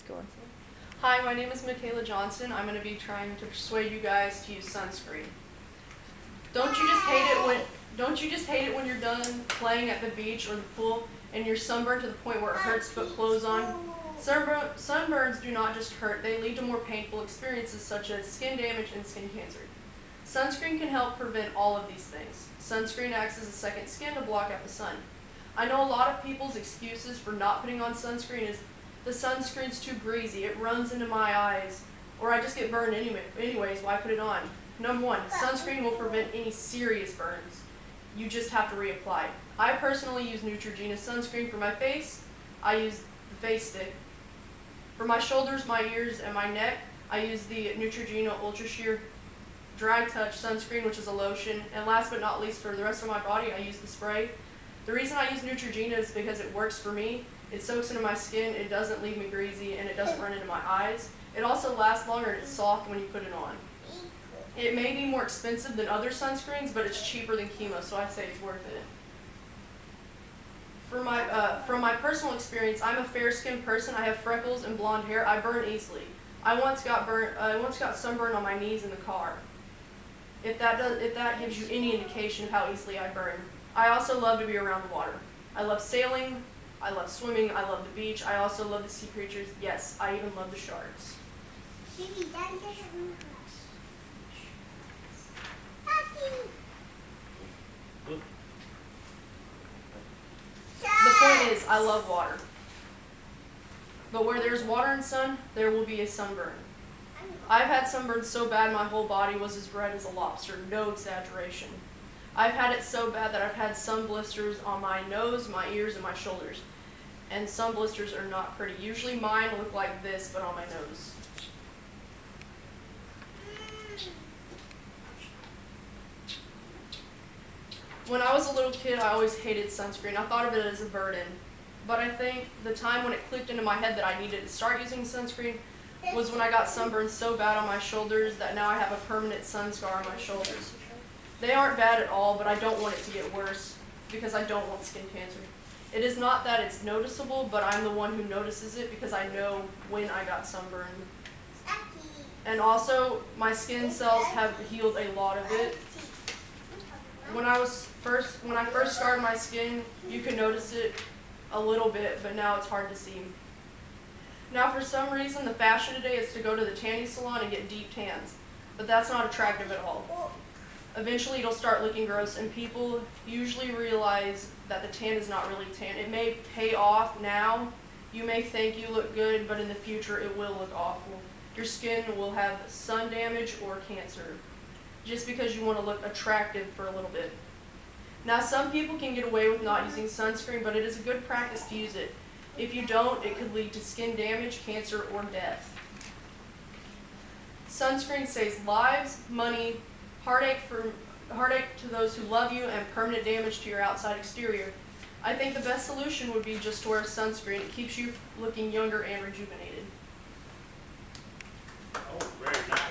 Go on. Hi, my name is Micaela Johnson. I'm going to be trying to persuade you guys to use sunscreen. Don't you just hate it when you're done playing at the beach or the pool and you're sunburned to the point where it hurts to put clothes on? Sunburns do not just hurt, they lead to more painful experiences such as skin damage and skin cancer. Sunscreen can help prevent all of these things. Sunscreen acts as a second skin to block out the sun. I know a lot of people's excuses for not putting on sunscreen is the sunscreen's too greasy, it runs into my eyes, or I just get burned anyways, why put it on? Number one, sunscreen will prevent any serious burns. You just have to reapply. I personally use Neutrogena sunscreen for my face. I use the face stick. For my shoulders, my ears, and my neck, I use the Neutrogena Ultra Sheer Dry Touch sunscreen, which is a lotion. And last but not least, for the rest of my body, I use the spray. The reason I use Neutrogena is because it works for me. It soaks into my skin, it doesn't leave me greasy, and it doesn't run into my eyes. It also lasts longer and it's soft when you put it on. It may be more expensive than other sunscreens, but it's cheaper than chemo, so I say it's worth it. From my personal experience, I'm a fair-skinned person. I have freckles and blonde hair. I burn easily. I once got sunburned on my knees in the car. If that gives you any indication of how easily I burn. I also love to be around the water. I love sailing. I love swimming. I love the beach. I also love the sea creatures. Yes, I even love the sharks. The point is, I love water. But where there's water and sun, there will be a sunburn. I've had sunburn so bad my whole body was as red as a lobster, no exaggeration. I've had it so bad that I've had sun blisters on my nose, my ears, and my shoulders. And sun blisters are not pretty. Usually mine look like this, but on my nose. When I was a little kid, I always hated sunscreen. I thought of it as a burden. But I think the time when it clicked into my head that I needed to start using sunscreen was when I got sunburned so bad on my shoulders that now I have a permanent sun scar on my shoulders. They aren't bad at all, but I don't want it to get worse because I don't want skin cancer. It is not that it's noticeable, but I'm the one who notices it because I know when I got sunburned. And also, my skin cells have healed a lot of it. When I first started my skin, you could notice it a little bit, but now it's hard to see. Now, for some reason, the fashion today is to go to the tanning salon and get deep tans, but that's not attractive at all. Eventually, it'll start looking gross, and people usually realize that the tan is not really tan. It may pay off now. You may think you look good, but in the future, it will look awful. Your skin will have sun damage or cancer, just because you want to look attractive for a little bit. Now, some people can get away with not using sunscreen, but it is a good practice to use it. If you don't, it could lead to skin damage, cancer, or death. Sunscreen saves lives, money, heartache to those who love you, and permanent damage to your outside exterior. I think the best solution would be just to wear sunscreen. It keeps you looking younger and rejuvenated. Oh, very nice.